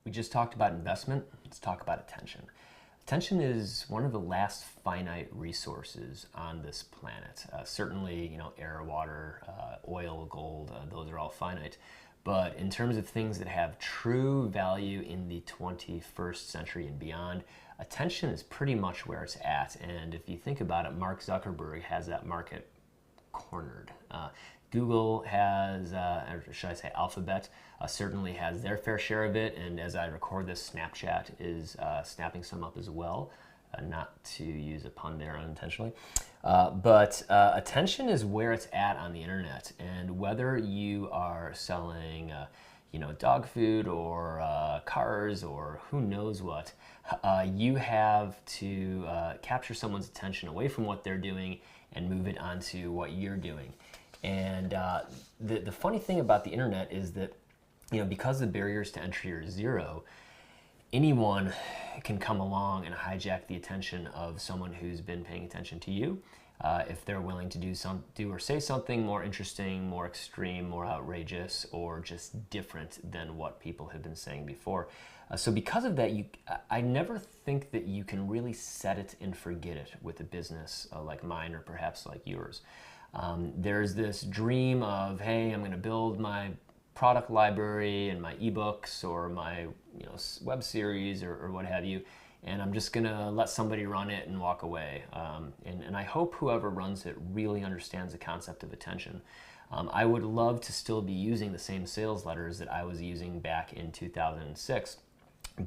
We just talked about investment. Let's talk about attention. Attention is one of the last finite resources on this planet. Certainly, air, water, oil, gold, those are all finite. But in terms of things that have true value in the 21st century and beyond, attention is pretty much where it's at. And if you think about it, Mark Zuckerberg has that market cornered. Google has, or should I say Alphabet, certainly has their fair share of it, and as I record this, Snapchat is snapping some up as well, not to use a pun there unintentionally. But attention is where it's at on the internet, and whether you are selling dog food or cars or who knows what, you have to capture someone's attention away from what they're doing and move it onto what you're doing. And the funny thing about the internet is that, because the barriers to entry are zero, anyone can come along and hijack the attention of someone who's been paying attention to you. If they're willing to do or say something more interesting, more extreme, more outrageous, or just different than what people have been saying before. So because of that, I never think that you can really set it and forget it with a business like mine or perhaps like yours. There's this dream of, hey, I'm going to build my product library and my ebooks or my web series or what have you, and I'm just going to let somebody run it and walk away. And I hope whoever runs it really understands the concept of attention. I would love to still be using the same sales letters that I was using back in 2006,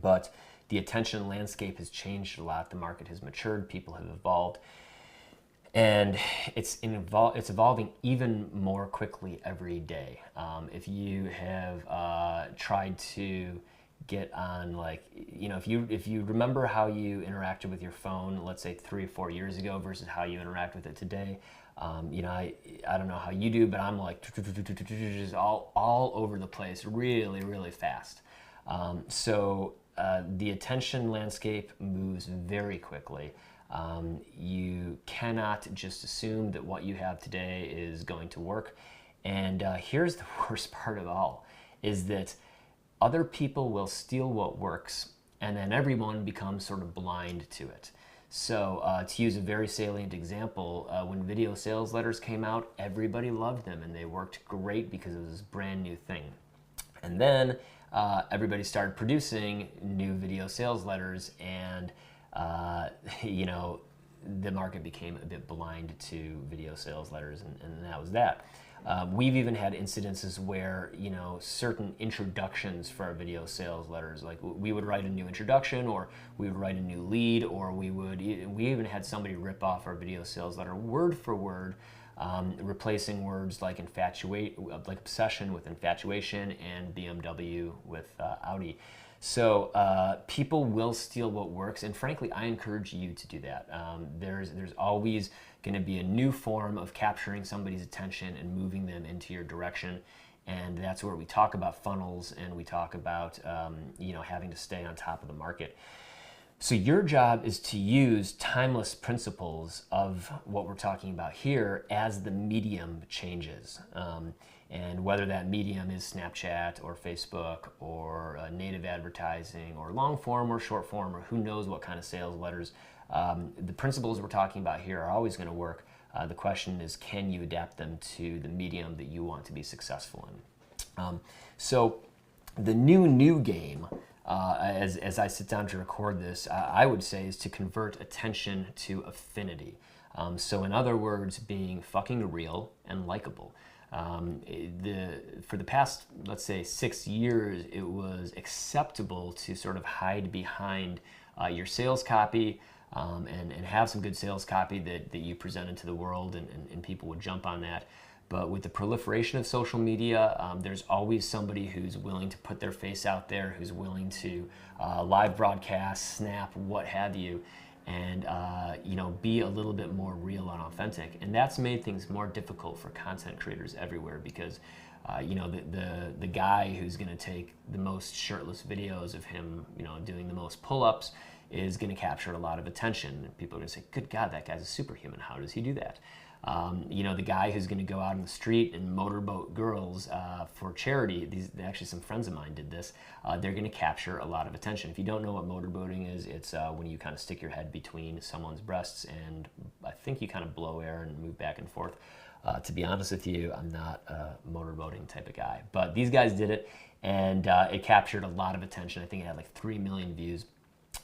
but the attention landscape has changed a lot. The market has matured, people have evolved. And it's evolving even more quickly every day. If you have tried to get on, if you remember how you interacted with your phone, let's say 3 or 4 years ago versus how you interact with it today, I don't know how you do, but I'm like just all over the place, really, really fast. So the attention landscape moves very quickly. You cannot just assume that what you have today is going to work. And here's the worst part of all, is that other people will steal what works, and then everyone becomes sort of blind to it. So to use a very salient example, when video sales letters came out, everybody loved them, and they worked great because it was this brand new thing. And then everybody started producing new video sales letters, and the market became a bit blind to video sales letters, and that was that. We've even had incidences where, certain introductions for our video sales letters, like we would write a new introduction, or we would write a new lead, or we even had somebody rip off our video sales letter word for word, replacing words like like obsession with infatuation, and BMW with Audi. So people will steal what works, and frankly, I encourage you to do that. There's always going to be a new form of capturing somebody's attention and moving them into your direction, and that's where we talk about funnels, and we talk about having to stay on top of the market. So your job is to use timeless principles of what we're talking about here as the medium changes. And whether that medium is Snapchat or Facebook or native advertising or long form or short form or who knows what kind of sales letters, the principles we're talking about here are always going to work. The question is, can you adapt them to the medium that you want to be successful in? So the new game, as I sit down to record this, I would say is to convert attention to affinity. So in other words, being fucking real and likable. For the past, let's say, 6 years, it was acceptable to sort of hide behind your sales copy and have some good sales copy that you presented to the world, and people would jump on that. But with the proliferation of social media, there's always somebody who's willing to put their face out there, who's willing to live broadcast, snap, what have you, and be a little bit more real and authentic. And that's made things more difficult for content creators everywhere, because the guy who's going to take the most shirtless videos of him doing the most pull-ups is going to capture a lot of attention. People are going to say, good God, that guy's a superhuman. How does he do that? You know, the guy who's going to go out in the street and motorboat girls for charity. Actually, some friends of mine did this. They're going to capture a lot of attention. If you don't know what motorboating is, it's when you kind of stick your head between someone's breasts and I think you kind of blow air and move back and forth. To be honest with you, I'm not a motorboating type of guy, but these guys did it, and it captured a lot of attention. I think it had like 3 million views.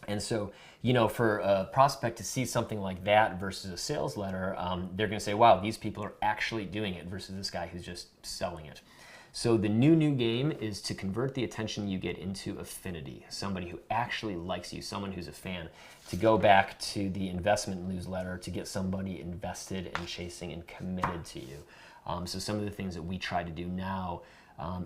And so, you know, for a prospect to see something like that versus a sales letter, they're going to say, wow, these people are actually doing it versus this guy who's just selling it. So the new game is to convert the attention you get into affinity, somebody who actually likes you, someone who's a fan, to go back to the investment newsletter to get somebody invested and chasing and committed to you. So some of the things that we try to do now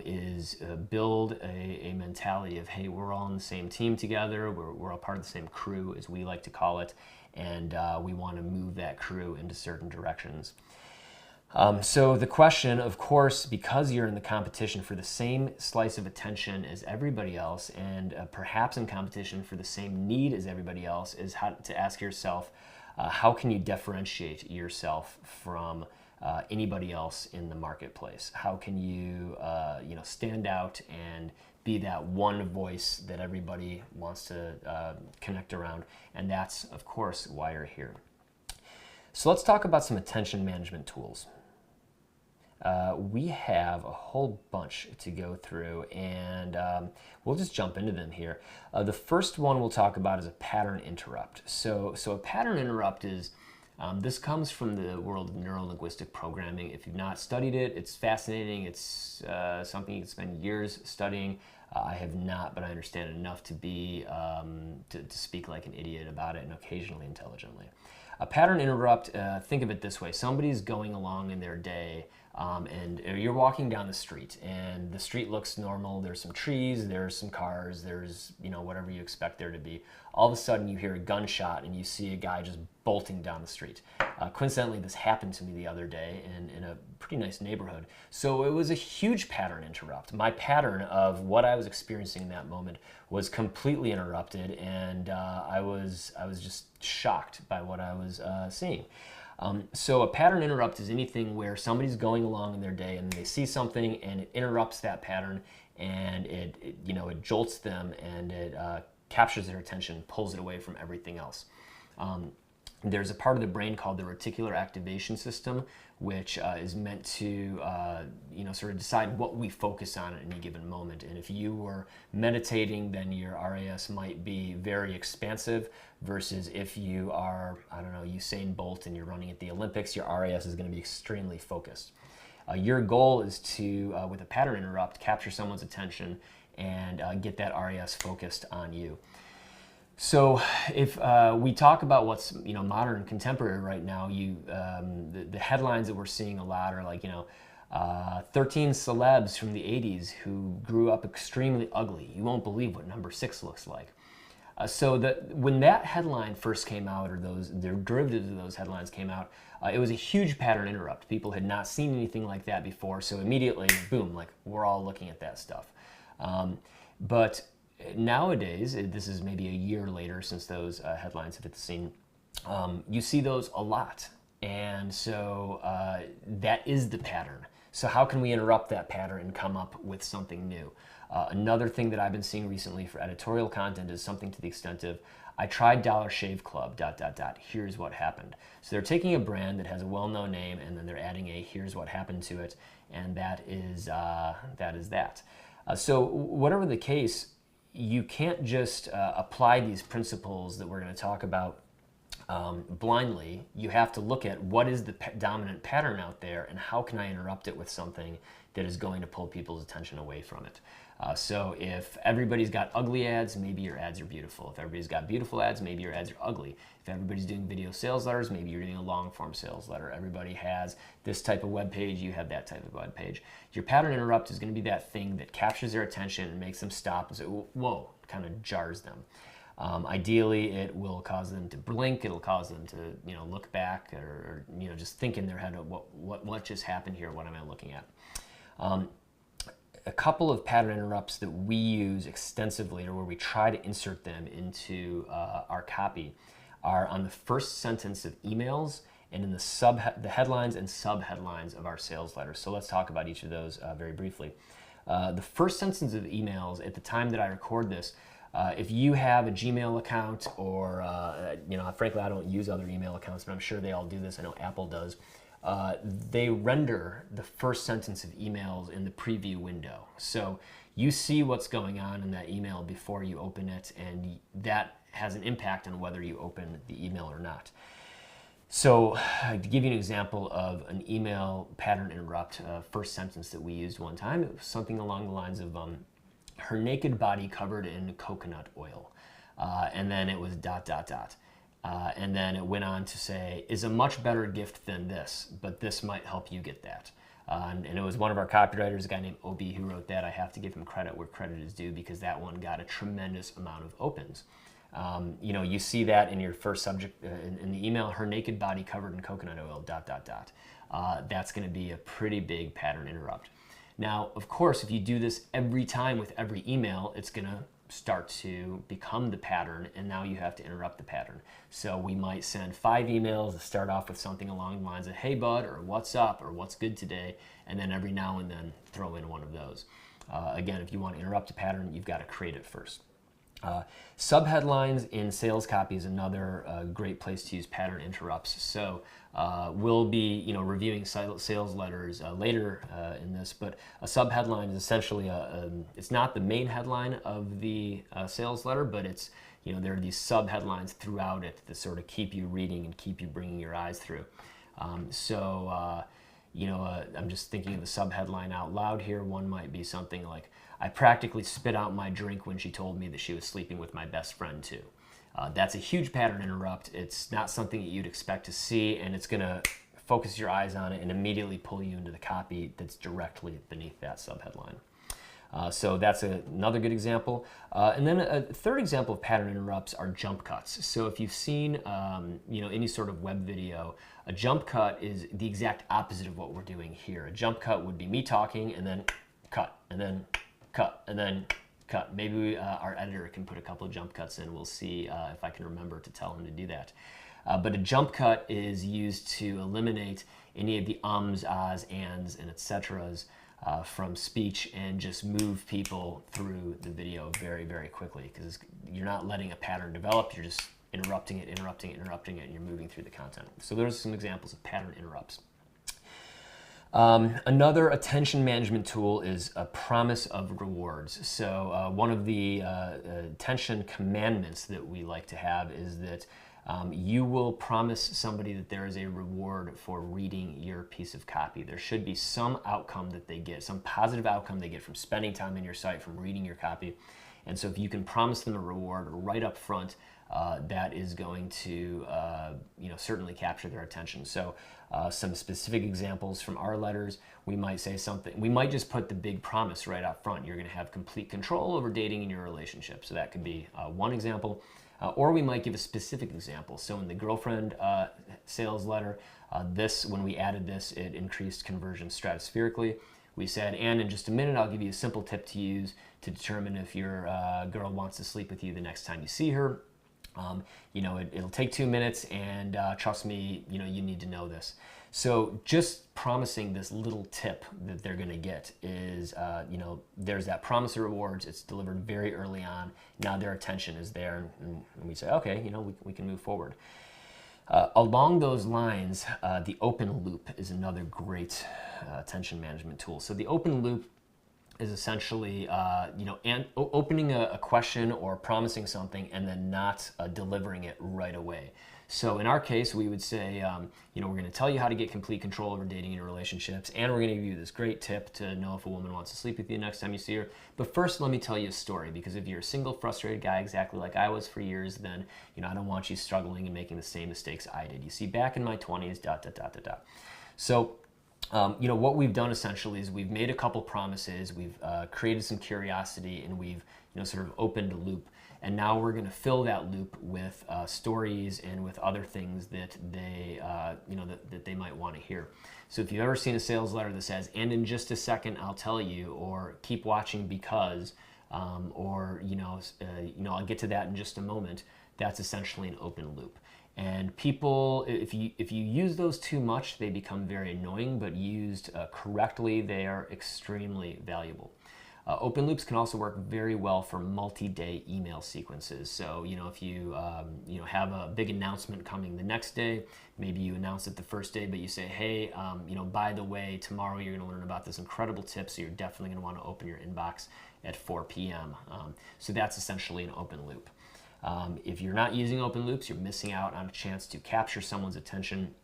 is build a mentality of, hey, we're all on the same team together, we're all part of the same crew, as we like to call it, and we want to move that crew into certain directions. So the question, of course, because you're in the competition for the same slice of attention as everybody else, and perhaps in competition for the same need as everybody else, is how to ask yourself, how can you differentiate yourself from anybody else in the marketplace? How can you, stand out and be that one voice that everybody wants to connect around? And that's, of course, why you're here. So let's talk about some attention management tools. We have a whole bunch to go through, and we'll just jump into them here. The first one we'll talk about is a pattern interrupt. So a pattern interrupt is, this comes from the world of neuro-linguistic programming. If you've not studied it, it's fascinating. It's something you can spend years studying. I have not, but I understand it enough to be to speak like an idiot about it, and occasionally intelligently. A pattern interrupt, think of it this way. Somebody's going along in their day, and you're walking down the street, and the street looks normal. There's some trees, there's some cars, there's, whatever you expect there to be. All of a sudden you hear a gunshot and you see a guy just bolting down the street. Coincidentally, this happened to me the other day in a pretty nice neighborhood. So it was a huge pattern interrupt. My pattern of what I was experiencing in that moment was completely interrupted, and I was just shocked by what I was seeing. So a pattern interrupt is anything where somebody's going along in their day and they see something and it interrupts that pattern, and it jolts them, and it captures their attention, pulls it away from everything else. There's a part of the brain called the reticular activation system, which is meant to sort of decide what we focus on at any given moment. And if you were meditating, then your RAS might be very expansive, versus if you are, Usain Bolt and you're running at the Olympics, your RAS is going to be extremely focused. Your goal is to, with a pattern interrupt, capture someone's attention and get that RAS focused on you. So if we talk about what's modern and contemporary right now, the headlines that we're seeing a lot are like 13 celebs from the 80s who grew up extremely ugly. You won't believe what number 6 looks like. So when that headline first came out, or the derivatives of those headlines came out, it was a huge pattern interrupt. People had not seen anything like that before, so immediately, boom, like we're all looking at that stuff. But nowadays, this is maybe a year later since those headlines have hit the scene, you see those a lot. And so that is the pattern. So how can we interrupt that pattern and come up with something new? Another thing that I've been seeing recently for editorial content is something to the extent of, I tried Dollar Shave Club, ... here's what happened. So they're taking a brand that has a well-known name, and then they're adding a here's what happened to it, and that is that. So whatever the case, you can't just apply these principles that we're going to talk about blindly. You have to look at what is the dominant pattern out there, and how can I interrupt it with something that is going to pull people's attention away from it. So if everybody's got ugly ads, maybe your ads are beautiful. If everybody's got beautiful ads, maybe your ads are ugly. If everybody's doing video sales letters, maybe you're doing a long form sales letter. Everybody has this type of web page, you have that type of web page. Your pattern interrupt is going to be that thing that captures their attention and makes them stop and say, whoa, kind of jars them. Ideally, it will cause them to blink. It'll cause them to, look back, or just think in their head, what just happened here? What am I looking at? A couple of pattern interrupts that we use extensively, or where we try to insert them into our copy, are on the first sentence of emails and in the headlines and sub-headlines of our sales letters. So let's talk about each of those very briefly. The first sentence of emails at the time that I record this, if you have a Gmail account or, frankly, I don't use other email accounts, but I'm sure they all do this. I know Apple does. They render the first sentence of emails in the preview window. So you see what's going on in that email before you open it, and that has an impact on whether you open the email or not. So to give you an example of an email pattern interrupt, first sentence that we used one time, it was something along the lines of her naked body covered in coconut oil. And then it was ... And then it went on to say, is a much better gift than this, but this might help you get that. And it was one of our copywriters, a guy named Obi, who wrote that. I have to give him credit where credit is due because that one got a tremendous amount of opens. You see that in your first subject in the email, her naked body covered in coconut oil, ... That's going to be a pretty big pattern interrupt. Now, of course, if you do this every time with every email, it's going to start to become the pattern, and now you have to interrupt the pattern. So we might send 5 emails that start off with something along the lines of, hey bud, or what's up, or what's good today, and then every now and then throw in one of those. Again, if you want to interrupt a pattern, you've got to create it first. Subheadlines in sales copy is another great place to use pattern interrupts. So we'll be reviewing sales letters later in this, but a subheadline is essentially it's not the main headline of the sales letter, but it's there are these subheadlines throughout it that sort of keep you reading and keep you bringing your eyes through. I'm just thinking of the subheadline out loud here. One might be something like, I practically spit out my drink when she told me that she was sleeping with my best friend too. That's a huge pattern interrupt. It's not something that you'd expect to see, and it's going to focus your eyes on it and immediately pull you into the copy that's directly beneath that subheadline. So that's another good example. And then a third example of pattern interrupts are jump cuts. So if you've seen any sort of web video, a jump cut is the exact opposite of what we're doing here. A jump cut would be me talking and then cut, and then cut, and then cut. Maybe our editor can put a couple of jump cuts in. We'll see if I can remember to tell him to do that. But a jump cut is used to eliminate any of the ums, ahs, ands, and et ceteras from speech and just move people through the video very, very quickly, because you're not letting a pattern develop, you're just interrupting it, and you're moving through the content. So those are some examples of pattern interrupts. Another attention management tool is a promise of rewards. So one of the attention commandments that we like to have is that you will promise somebody that there is a reward for reading your piece of copy. There should be some outcome that they get, some positive outcome they get from spending time in your site, from reading your copy. And so if you can promise them a reward right up front, that is going to certainly capture their attention. So some specific examples from our letters, we might say something, we might just put the big promise right up front. You're going to have complete control over dating in your relationship. So that could be one example. Or we might give a specific example. So in the girlfriend sales letter, when we added this, it increased conversion stratospherically. We said, and in just a minute, I'll give you a simple tip to use to determine if your girl wants to sleep with you the next time you see her. It'll take 2 minutes, and trust me, you need to know this. So just promising this little tip that they're going to get is, there's that promise of rewards. It's delivered very early on. Now their attention is there, and we say, okay, we can move forward. Along those lines, the open loop is another great attention management tool. So the open loop is essentially, opening a question or promising something and then not delivering it right away. So in our case, we would say, we're going to tell you how to get complete control over dating and relationships, and we're going to give you this great tip to know if a woman wants to sleep with you next time you see her. But first, let me tell you a story, because if you're a single, frustrated guy, exactly like I was for years, then I don't want you struggling and making the same mistakes I did. You see, back in my 20s, ... So what we've done essentially is we've made a couple promises, we've created some curiosity, and we've sort of opened a loop. And now we're going to fill that loop with stories and with other things that they that they might want to hear. So if you've ever seen a sales letter that says, "And in just a second, I'll tell you," or "Keep watching because," or I'll get to that in just a moment, that's essentially an open loop. And people, if you use those too much, they become very annoying, but used correctly, they are extremely valuable. Open loops can also work very well for multi-day email sequences. So, if you have a big announcement coming the next day, maybe you announce it the first day, but you say, hey, by the way, tomorrow you're going to learn about this incredible tip, so you're definitely going to want to open your inbox at 4 p.m. So that's essentially an open loop. If you're not using open loops, you're missing out on a chance to capture someone's attention.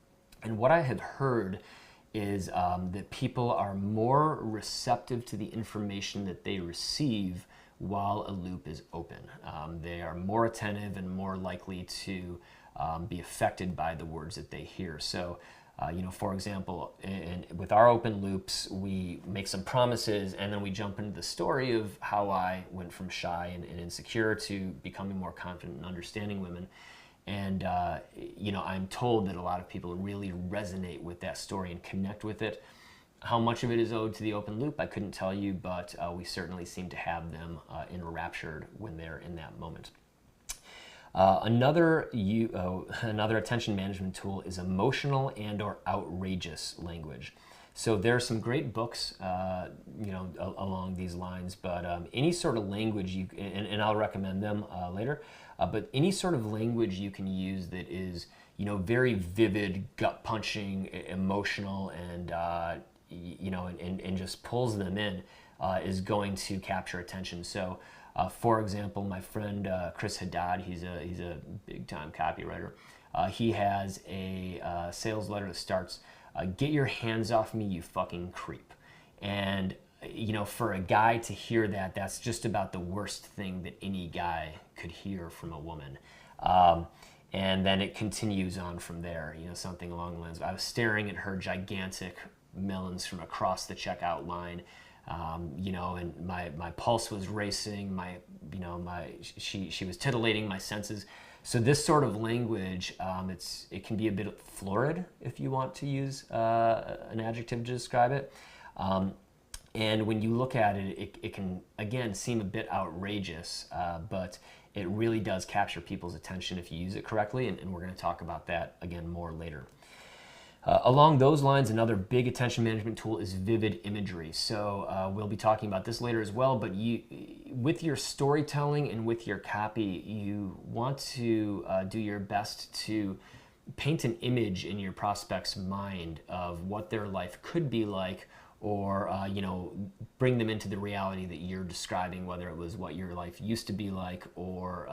And what I have heard is that people are more receptive to the information that they receive while a loop is open. They are more attentive and more likely to be affected by the words that they hear. So, for example, with our open loops, we make some promises and then we jump into the story of how I went from shy and insecure to becoming more confident and understanding women. And, I'm told that a lot of people really resonate with that story and connect with it. How much of it is owed to the open loop, I couldn't tell you, but we certainly seem to have them enraptured when they're in that moment. Another attention management tool is emotional and or outrageous language. So there are some great books, along these lines, but any sort of language and I'll recommend them later. But any sort of language you can use that is, very vivid, gut-punching, emotional, and and just pulls them in is going to capture attention. So, for example, my friend Chris Haddad, he's a big-time copywriter. He has a sales letter that starts, "Get your hands off me, you fucking creep." And for a guy to hear that, that's just about the worst thing that any guy could hear from a woman. And then it continues on from there, something along the lines of, "I was staring at her gigantic melons from across the checkout line, and my pulse was racing, she was titillating my senses." So this sort of language, it can be a bit florid if you want to use an adjective to describe it. And when you look at it, it can, again, seem a bit outrageous, but it really does capture people's attention if you use it correctly, and we're going to talk about that again more later. Along those lines, another big attention management tool is vivid imagery. So we'll be talking about this later as well, but with your storytelling and with your copy, you want to do your best to paint an image in your prospect's mind of what their life could be like, or bring them into the reality that you're describing, whether it was what your life used to be like or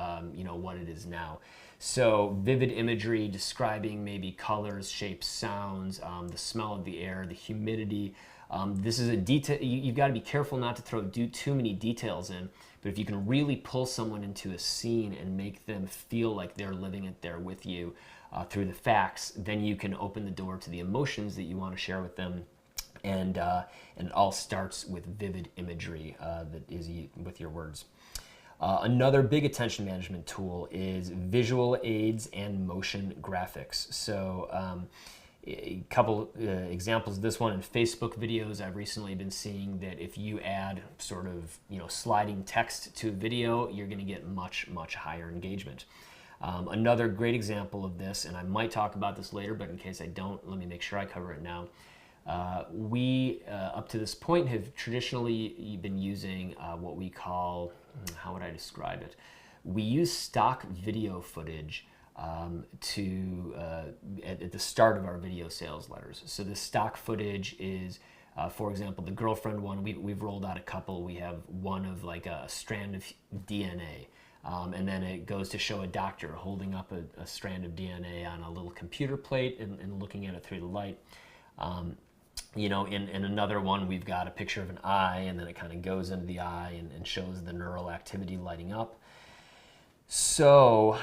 what it is now. So vivid imagery describing maybe colors, shapes, sounds, the smell of the air, the humidity. This is a detail. You've got to be careful not to throw too many details in, but if you can really pull someone into a scene and make them feel like they're living it there with you through the facts, then you can open the door to the emotions that you want to share with them. And it all starts with vivid imagery that is with your words. Another big attention management tool is visual aids and motion graphics. So a couple examples of this one in Facebook videos. I've recently been seeing that if you add sort of sliding text to a video, you're going to get much higher engagement. Another great example of this, and I might talk about this later, but in case I don't, let me make sure I cover it now. We, up to this point, have traditionally been using what we call, how would I describe it? We use stock video footage at the start of our video sales letters. So the stock footage is, for example, the girlfriend one, we've rolled out a couple. We have one of like a strand of DNA. And then it goes to show a doctor holding up a strand of DNA on a little computer plate and looking at it through the light. In another one, we've got a picture of an eye, and then it kind of goes into the eye and shows the neural activity lighting up. So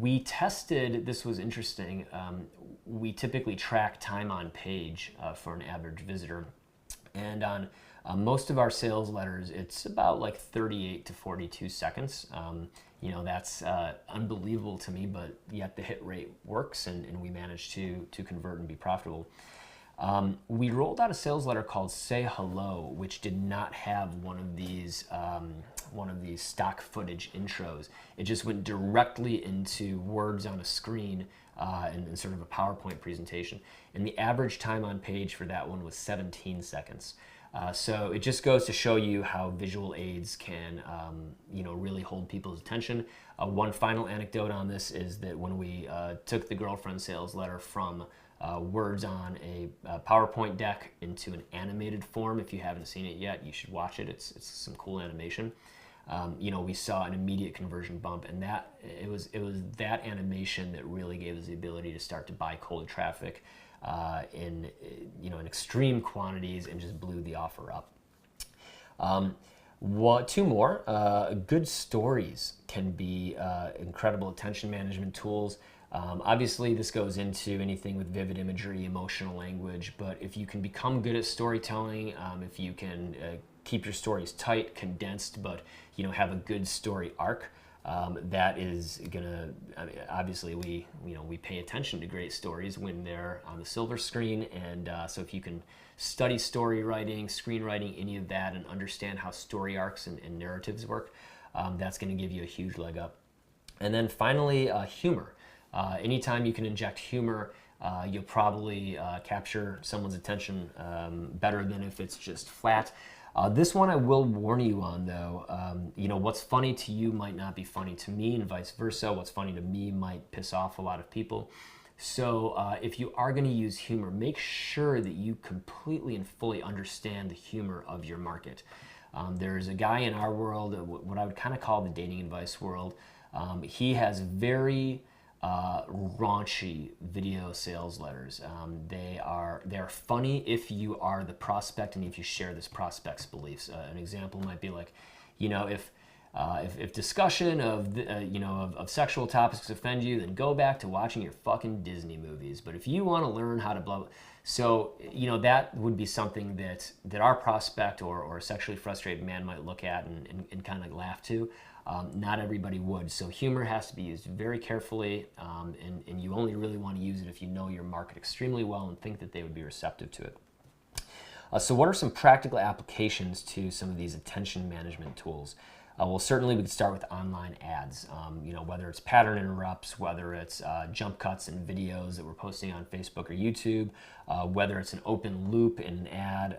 we tested, this was interesting, we typically track time on page for an average visitor. And on most of our sales letters, it's about like 38 to 42 seconds. That's unbelievable to me, but yet the hit rate works, and we manage to convert and be profitable. We rolled out a sales letter called Say Hello, which did not have one of these stock footage intros. It just went directly into words on a screen and sort of a PowerPoint presentation. And the average time on page for that one was 17 seconds. So it just goes to show you how visual aids can, really hold people's attention. One final anecdote on this is that when we took the girlfriend sales letter from words on a PowerPoint deck into an animated form, if you haven't seen it yet, you should watch it. It's some cool animation. We saw an immediate conversion bump, and that it was that animation that really gave us the ability to start to buy cold traffic in extreme quantities and just blew the offer up. Two more. Good stories can be incredible attention management tools. Obviously, this goes into anything with vivid imagery, emotional language, but if you can become good at storytelling, if you can keep your stories tight, condensed, but have a good story arc, that is gonna. Obviously, we pay attention to great stories when they're on the silver screen, and so if you can study story writing, screenwriting, any of that, and understand how story arcs and narratives work, that's going to give you a huge leg up. And then finally, humor. Anytime you can inject humor, you'll probably capture someone's attention better than if it's just flat. This one I will warn you on, though. What's funny to you might not be funny to me, and vice versa. What's funny to me might piss off a lot of people. So if you are going to use humor, make sure that you completely and fully understand the humor of your market. There's a guy in our world, what I would kind of call the dating advice world. He has very raunchy video sales letters. They're funny if you are the prospect and if you share this prospect's beliefs. An example might be like, if discussion of sexual topics offend you, then go back to watching your fucking Disney movies. But if you want to learn how to blah, so that would be something that our prospect or a sexually frustrated man might look at and kind of laugh to. Not everybody would. So humor has to be used very carefully, and you only really want to use it if you know your market extremely well and think that they would be receptive to it. So what are some practical applications to some of these attention management tools? Well, certainly we could start with online ads. Whether it's pattern interrupts, whether it's jump cuts and videos that we're posting on Facebook or YouTube, whether it's an open loop in an ad.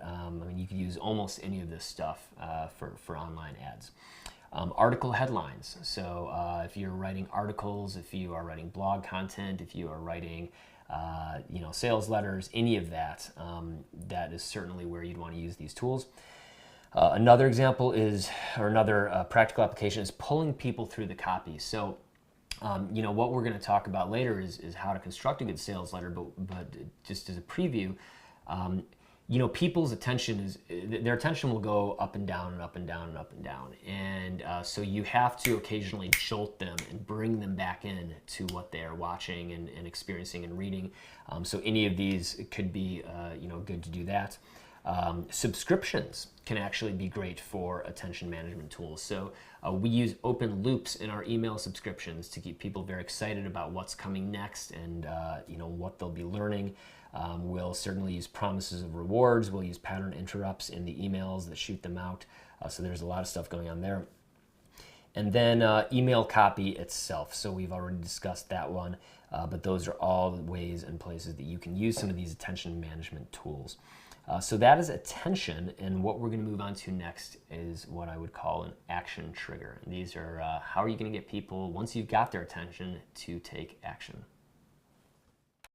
You could use almost any of this stuff for online ads. Article headlines. So if you're writing articles, if you are writing blog content, if you are writing sales letters, any of that, that is certainly where you'd want to use these tools. Another example another practical application is pulling people through the copy. So, what we're going to talk about later is how to construct a good sales letter, but just as a preview, people's attention their attention will go up and down and up and down and up and down. And so you have to occasionally jolt them and bring them back in to what they're watching and experiencing and reading. So any of these could be, good to do that. Subscriptions can actually be great for attention management tools. So we use open loops in our email subscriptions to keep people very excited about what's coming next and what they'll be learning. We'll certainly use promises of rewards. We'll use pattern interrupts in the emails that shoot them out. So there's a lot of stuff going on there. And then email copy itself. So we've already discussed that one, but those are all the ways and places that you can use some of these attention management tools. So that is attention, and what we're going to move on to next is what I would call an action trigger. And these are how are you going to get people, once you've got their attention, to take action.